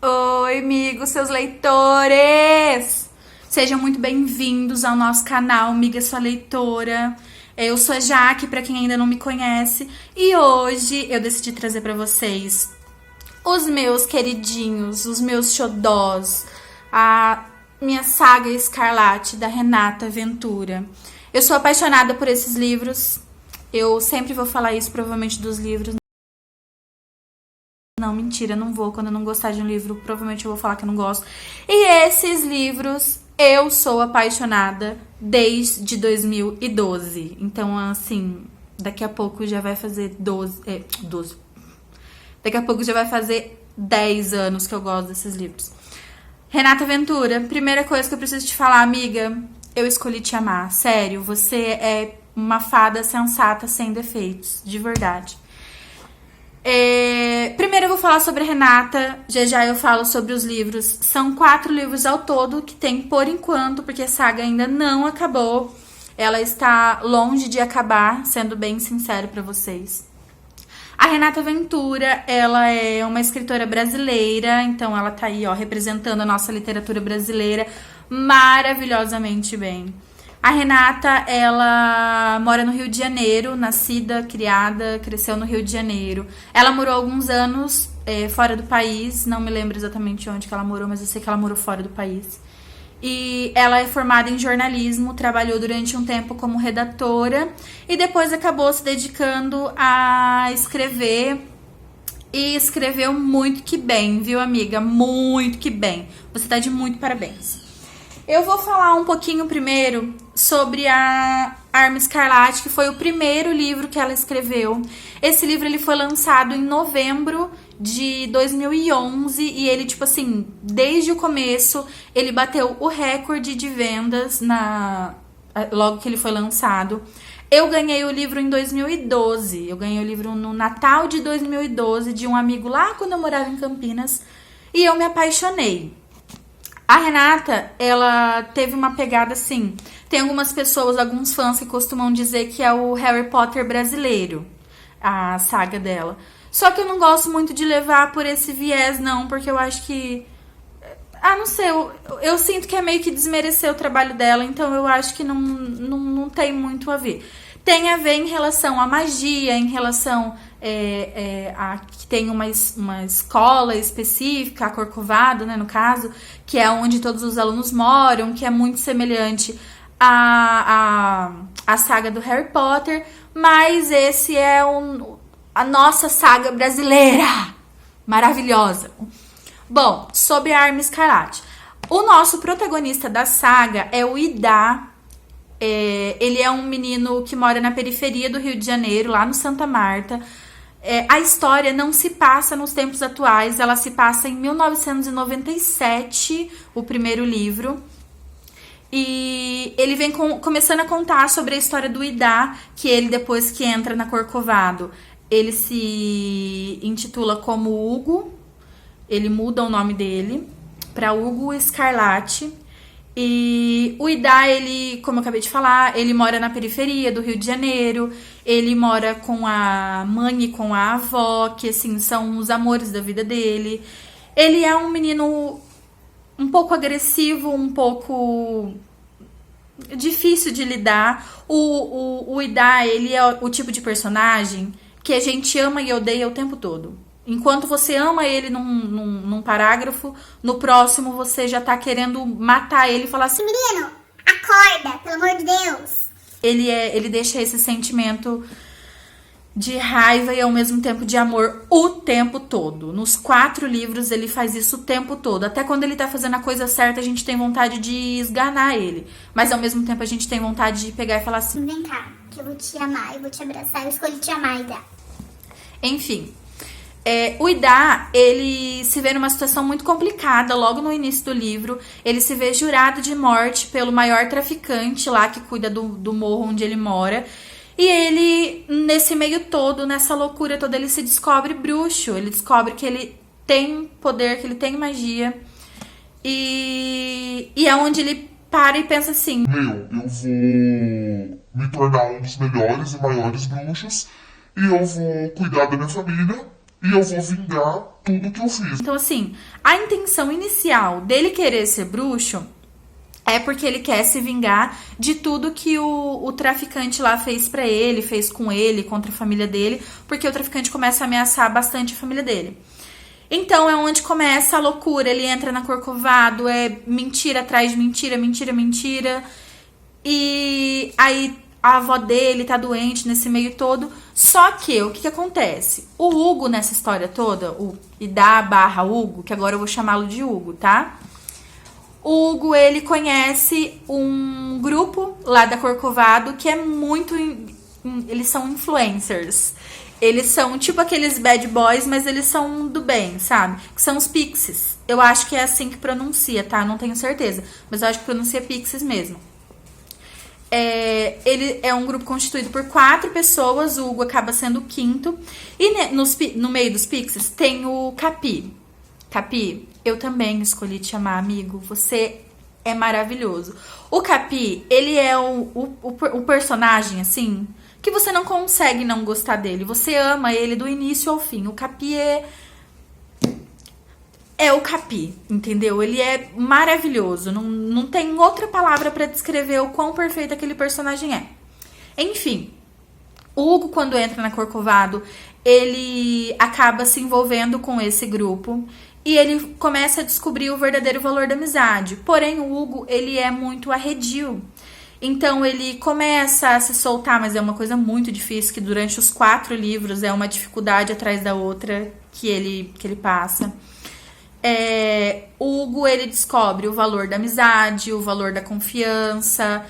Oi, amigos, seus leitores! Sejam muito bem-vindos ao nosso canal Miga Sua Leitora. Eu sou a Jaque, pra quem ainda não me conhece, e hoje eu decidi trazer pra vocês os meus queridinhos, os meus xodós, a minha saga Escarlate, da Renata Ventura. Eu sou apaixonada por esses livros, eu sempre vou falar isso, provavelmente, dos livros. Não, mentira, não vou. Quando eu não gostar de um livro, provavelmente eu vou falar que eu não gosto. E esses livros, eu sou apaixonada desde 2012. Então, assim, daqui a pouco já vai fazer 12. Daqui a pouco já vai fazer 10 anos que eu gosto desses livros. Renata Ventura, primeira coisa que eu preciso te falar, amiga, eu escolhi te amar. Sério, você é uma fada sensata sem defeitos, de verdade. Primeiro eu vou falar sobre a Renata, já eu falo sobre os livros. São 4 livros ao todo que tem por enquanto, porque a saga ainda não acabou. Ela está longe de acabar, sendo bem sincero pra vocês. A Renata Ventura, ela é uma escritora brasileira, então ela tá aí, ó, representando a nossa literatura brasileira maravilhosamente bem. A Renata, ela mora no Rio de Janeiro, nascida, criada, cresceu no Rio de Janeiro. Ela morou alguns anos fora do país, não me lembro exatamente onde que ela morou, mas eu sei que ela morou fora do país. E ela é formada em jornalismo, trabalhou durante um tempo como redatora e depois acabou se dedicando a escrever. E escreveu muito que bem, viu, amiga? Muito que bem. Você tá de muito parabéns. Eu vou falar um pouquinho primeiro sobre a Arma Escarlate, que foi o primeiro livro que ela escreveu. Esse livro ele foi lançado em novembro de 2011 e ele, tipo assim, desde o começo, ele bateu o recorde de vendas logo que ele foi lançado. Eu ganhei o livro em 2012, eu ganhei o livro no Natal de 2012 de um amigo lá quando eu morava em Campinas e eu me apaixonei. A Renata, ela teve uma pegada assim, tem algumas pessoas, alguns fãs que costumam dizer que é o Harry Potter brasileiro, a saga dela. Só que eu não gosto muito de levar por esse viés, não, porque eu acho que... não sei, eu sinto que é meio que desmerecer o trabalho dela, então eu acho que não tem muito a ver. Tem a ver em relação à magia, em relação a que tem uma escola específica, a Corcovado, né, no caso, que é onde todos os alunos moram, que é muito semelhante à saga do Harry Potter, mas esse é a nossa saga brasileira, maravilhosa. Bom, sobre a Arma Escarlate. O nosso protagonista da saga é o Idá. Ele é um menino que mora na periferia do Rio de Janeiro, lá no Santa Marta. A história não se passa nos tempos atuais, ela se passa em 1997, o primeiro livro. E ele vem começando a contar sobre a história do Idá, que ele, depois que entra na Corcovado, ele se intitula como Hugo. Ele muda o nome dele para Hugo Escarlate. E o Idá, ele, como eu acabei de falar, ele mora na periferia do Rio de Janeiro, ele mora com a mãe e com a avó, que assim, são os amores da vida dele. Ele é um menino um pouco agressivo, um pouco difícil de lidar. O Idá, ele é o tipo de personagem que a gente ama e odeia o tempo todo. Enquanto você ama ele num parágrafo, no próximo você já tá querendo matar ele e falar assim: menino, acorda, pelo amor de Deus. Ele deixa esse sentimento de raiva e ao mesmo tempo de amor o tempo todo. Nos 4 livros ele faz isso o tempo todo. Até quando ele tá fazendo a coisa certa, a gente tem vontade de esganar ele. Mas ao mesmo tempo a gente tem vontade de pegar e falar assim: vem cá, que eu vou te amar, eu vou te abraçar, eu escolhi te amar, Idá. Enfim. O Idá, ele se vê numa situação muito complicada logo no início do livro. Ele se vê jurado de morte pelo maior traficante lá que cuida do morro onde ele mora. E ele, nesse meio todo, nessa loucura toda, ele se descobre bruxo. Ele descobre que ele tem poder, que ele tem magia. E é onde ele para e pensa assim: eu vou me tornar um dos melhores e maiores bruxos. E eu vou cuidar da minha família. e eu vou vingar tudo que eu fiz. Então, assim, a intenção inicial dele querer ser bruxo é porque ele quer se vingar de tudo que o traficante lá fez pra ele, fez com ele, contra a família dele, porque o traficante começa a ameaçar bastante a família dele. Então é onde começa a loucura, ele entra na Corcovado, é mentira atrás de mentira, mentira, mentira. E aí a avó dele tá doente nesse meio todo. Só que, o que acontece? O Hugo nessa história toda, o Idá barra Hugo, que agora eu vou chamá-lo de Hugo, tá? O Hugo, ele conhece um grupo lá da Corcovado que é muito... Eles são influencers. Eles são tipo aqueles bad boys, mas eles são do bem, sabe? Que são os Pixies. Eu acho que é assim que pronuncia, tá? Não tenho certeza. Mas eu acho que pronuncia Pixies mesmo. Ele é um grupo constituído por 4 pessoas. O Hugo acaba sendo o 5º. E no meio dos Pixies tem o Capi. Capi, eu também escolhi te amar, amigo. Você é maravilhoso. O Capi, ele é o personagem, assim, que você não consegue não gostar dele. Você ama ele do início ao fim. O Capi é o Capi, entendeu? Ele é maravilhoso. Não tem outra palavra pra descrever o quão perfeito aquele personagem é. Enfim, o Hugo, quando entra na Corcovado, ele acaba se envolvendo com esse grupo e ele começa a descobrir o verdadeiro valor da amizade. Porém, o Hugo, ele é muito arredio. Então ele começa a se soltar, mas é uma coisa muito difícil, que durante os 4 livros é uma dificuldade atrás da outra que ele passa. O Hugo, ele descobre o valor da amizade, o valor da confiança.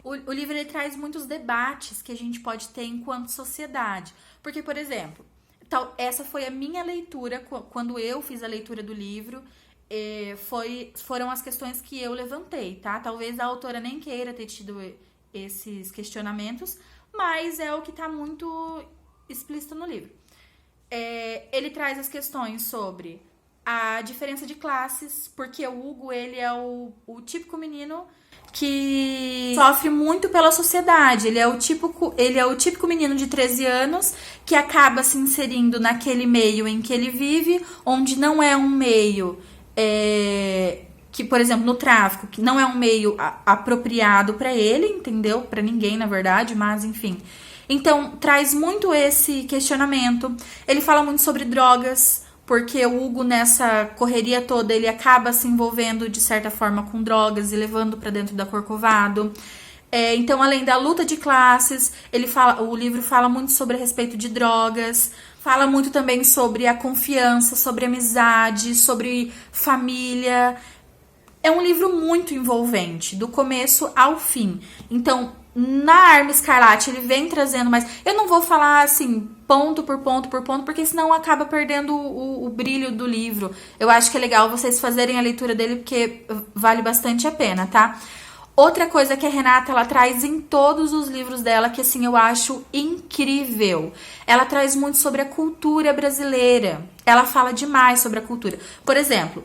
O livro, ele traz muitos debates que a gente pode ter enquanto sociedade. Porque, por exemplo, essa foi a minha leitura, quando eu fiz a leitura do livro. Foram as questões que eu levantei, tá? Talvez a autora nem queira ter tido esses questionamentos, mas é o que tá muito explícito no livro. Ele traz as questões sobre a diferença de classes, porque o Hugo, ele é o típico menino que sofre muito pela sociedade. Ele é o típico menino de 13 anos que acaba se inserindo naquele meio em que ele vive, onde não é um meio... que, por exemplo, no tráfico, que não é um meio apropriado pra ele, entendeu? Pra ninguém, na verdade, mas enfim. Então, traz muito esse questionamento. Ele fala muito sobre drogas, porque o Hugo, nessa correria toda, ele acaba se envolvendo, de certa forma, com drogas e levando pra dentro da Corcovado. Então, além da luta de classes, o livro fala muito sobre a respeito de drogas, fala muito também sobre a confiança, sobre amizade, sobre família. É um livro muito envolvente, do começo ao fim. Então, na Arma Escarlate, ele vem trazendo mais... Eu não vou falar, assim, ponto por ponto por ponto, porque senão acaba perdendo o brilho do livro. Eu acho que é legal vocês fazerem a leitura dele, porque vale bastante a pena, tá? Outra coisa que a Renata, ela traz em todos os livros dela, que assim, eu acho incrível. Ela traz muito sobre a cultura brasileira. Ela fala demais sobre a cultura. Por exemplo,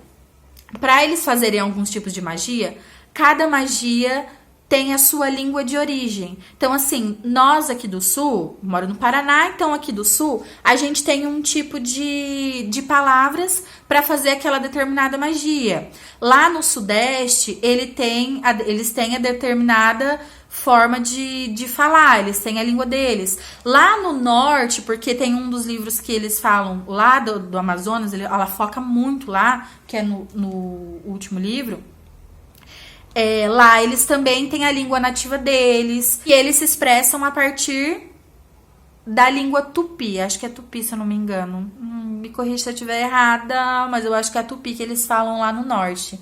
para eles fazerem alguns tipos de magia, cada magia tem a sua língua de origem. Então, assim, nós aqui do Sul, moro no Paraná, então aqui do Sul, a gente tem um tipo de palavras para fazer aquela determinada magia. Lá no Sudeste, eles têm a determinada forma de falar, eles têm a língua deles. Lá no Norte, porque tem um dos livros que eles falam lá do Amazonas, ela foca muito lá, que é no último livro. Lá eles também têm a língua nativa deles, e eles se expressam a partir da língua tupi. Acho que é tupi, se eu não me engano. Me corrija se eu estiver errada, mas eu acho que é tupi que eles falam lá no norte.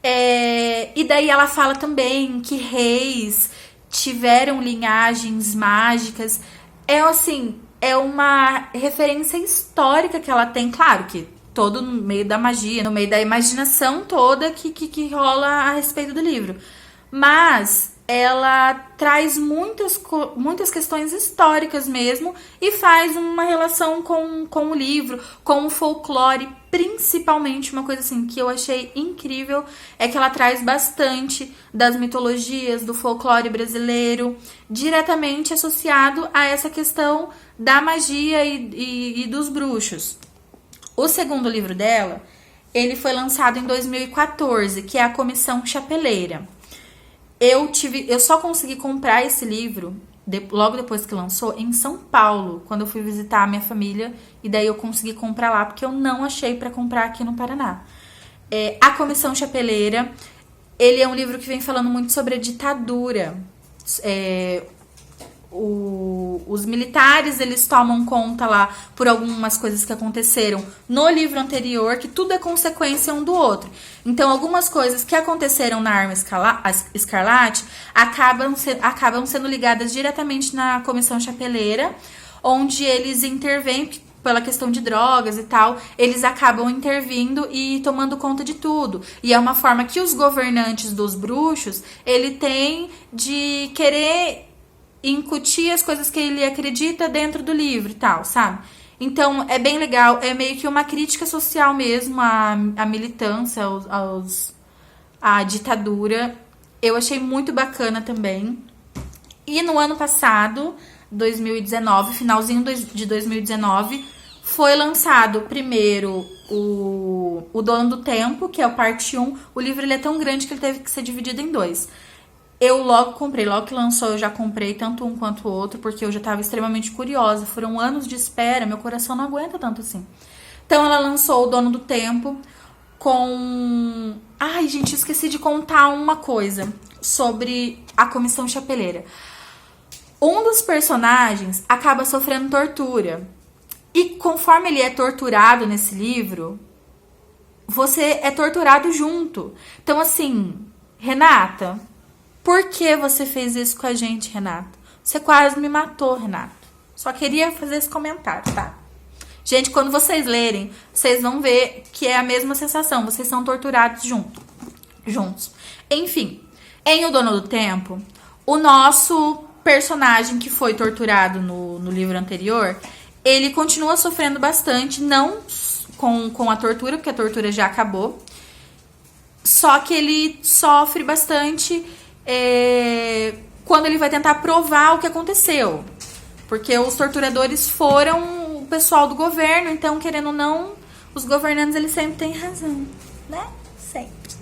E daí ela fala também que reis tiveram linhagens mágicas. É uma referência histórica que ela tem, claro que todo no meio da magia, no meio da imaginação toda que rola a respeito do livro. Mas ela traz muitas questões históricas mesmo e faz uma relação com o livro, com o folclore, principalmente uma coisa assim que eu achei incrível é que ela traz bastante das mitologias, do folclore brasileiro, diretamente associado a essa questão da magia e dos bruxos. O segundo livro dela, ele foi lançado em 2014, que é a Comissão Chapeleira. Eu só consegui comprar esse livro logo depois que lançou em São Paulo, quando eu fui visitar a minha família, e daí eu consegui comprar lá, porque eu não achei para comprar aqui no Paraná. A Comissão Chapeleira, ele é um livro que vem falando muito sobre a ditadura. Os militares, eles tomam conta lá por algumas coisas que aconteceram no livro anterior, que tudo é consequência um do outro. Então, algumas coisas que aconteceram na Arma Escarlate acabam sendo ligadas diretamente na Comissão Chapeleira, onde eles intervêm pela questão de drogas e tal, eles acabam intervindo e tomando conta de tudo. E é uma forma que os governantes dos bruxos, ele tem de querer incutir as coisas que ele acredita dentro do livro e tal, sabe? Então, é bem legal, é meio que uma crítica social mesmo à militância, à ditadura. Eu achei muito bacana também. E no ano passado, 2019, finalzinho de 2019, foi lançado primeiro o Dono do Tempo, que é o parte 1. O livro ele é tão grande que ele teve que ser dividido em 2. Eu logo comprei, logo que lançou eu já comprei tanto um quanto o outro, porque eu já estava extremamente curiosa. Foram anos de espera, meu coração não aguenta tanto assim. Então ela lançou o Dono do Tempo com... Ai, gente, esqueci de contar uma coisa sobre a Comissão Chapeleira. Um dos personagens acaba sofrendo tortura. E conforme ele é torturado nesse livro, você é torturado junto. Então, assim, Renata... Por que você fez isso com a gente, Renato? Você quase me matou, Renato. Só queria fazer esse comentário, tá? Gente, quando vocês lerem, vocês vão ver que é a mesma sensação. Vocês são torturados juntos. Enfim, em O Dono do Tempo, o nosso personagem que foi torturado no livro anterior, ele continua sofrendo bastante, não com a tortura, porque a tortura já acabou. Só que ele sofre bastante... quando ele vai tentar provar o que aconteceu, porque os torturadores foram o pessoal do governo, então querendo ou não, os governantes eles sempre têm razão, né? Sempre.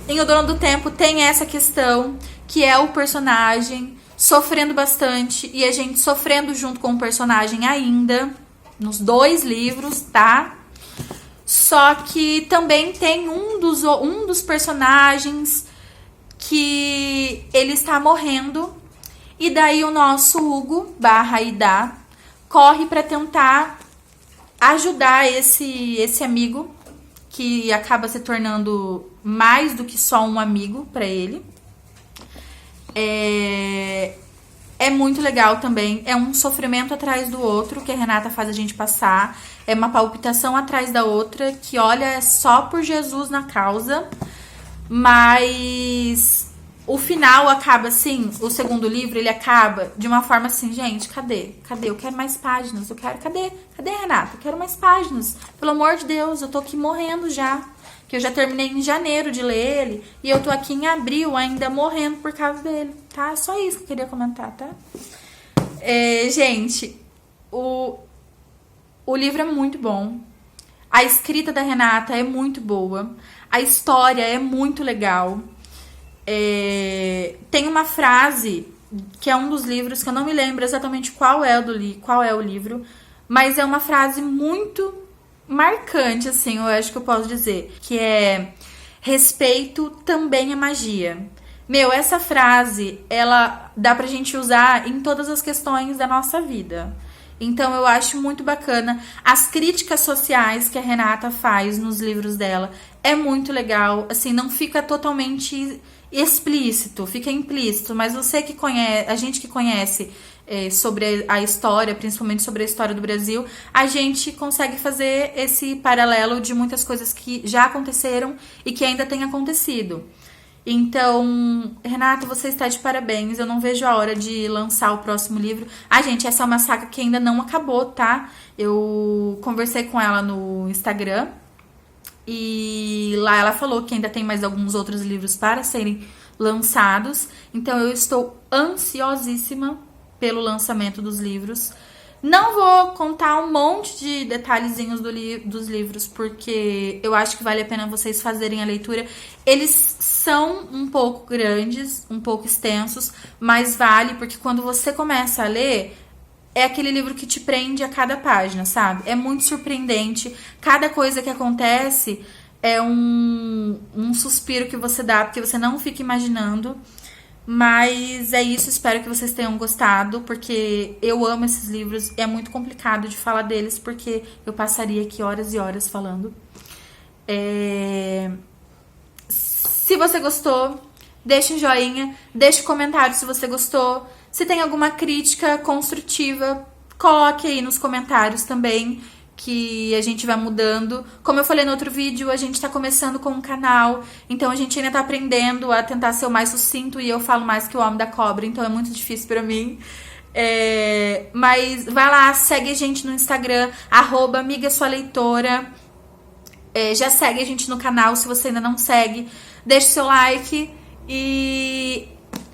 Em O Dono do Tempo tem essa questão que é o personagem sofrendo bastante e a gente sofrendo junto com o personagem ainda nos 2 livros, tá? Só que também tem um dos personagens que ele está morrendo e daí o nosso Hugo /Ida corre para tentar ajudar esse amigo que acaba se tornando mais do que só um amigo para ele. É muito legal também, é um sofrimento atrás do outro que a Renata faz a gente passar, é uma palpitação atrás da outra que olha é só por Jesus na causa. Mas o final acaba assim, o segundo livro, ele acaba de uma forma assim, gente, cadê? Eu quero mais páginas, cadê, Renata? Eu quero mais páginas, pelo amor de Deus, eu tô aqui morrendo já, que eu já terminei em janeiro de ler ele, e eu tô aqui em abril ainda morrendo por causa dele, tá? É só isso que eu queria comentar, tá? Gente, o livro é muito bom, a escrita da Renata é muito boa, a história é muito legal. Tem uma frase que é um dos livros que eu não me lembro exatamente qual é o livro, mas é uma frase muito marcante, assim, eu acho que eu posso dizer, que é: respeito também é magia. Essa frase, ela dá pra gente usar em todas as questões da nossa vida. Então, eu acho muito bacana. As críticas sociais que a Renata faz nos livros dela é muito legal. Assim, não fica totalmente explícito, fica implícito. Mas você que conhece, a gente que conhece sobre a história, principalmente sobre a história do Brasil, a gente consegue fazer esse paralelo de muitas coisas que já aconteceram e que ainda têm acontecido. Então, Renata, você está de parabéns. Eu não vejo a hora de lançar o próximo livro. Ah, gente, essa é uma saga que ainda não acabou, tá? Eu conversei com ela no Instagram e lá ela falou que ainda tem mais alguns outros livros para serem lançados. Então, eu estou ansiosíssima pelo lançamento dos livros. Não vou contar um monte de detalhezinhos dos livros, porque eu acho que vale a pena vocês fazerem a leitura. Eles são um pouco grandes, um pouco extensos, mas vale, porque quando você começa a ler, é aquele livro que te prende a cada página, sabe? É muito surpreendente. Cada coisa que acontece é um suspiro que você dá, porque você não fica imaginando. Mas é isso, espero que vocês tenham gostado, porque eu amo esses livros. É muito complicado de falar deles, porque eu passaria aqui horas e horas falando. Se você gostou, deixa um joinha, deixa um comentário se você gostou. Se tem alguma crítica construtiva, coloque aí nos comentários também, que a gente vai mudando. Como eu falei no outro vídeo, a gente tá começando com um canal, então a gente ainda tá aprendendo a tentar ser o mais sucinto, e eu falo mais que o homem da cobra, então é muito difícil pra mim. Mas vai lá, segue a gente no Instagram, @amigassualeitora. Já segue a gente no canal, se você ainda não segue. Deixa o seu like e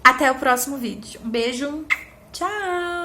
até o próximo vídeo. Um beijo, tchau!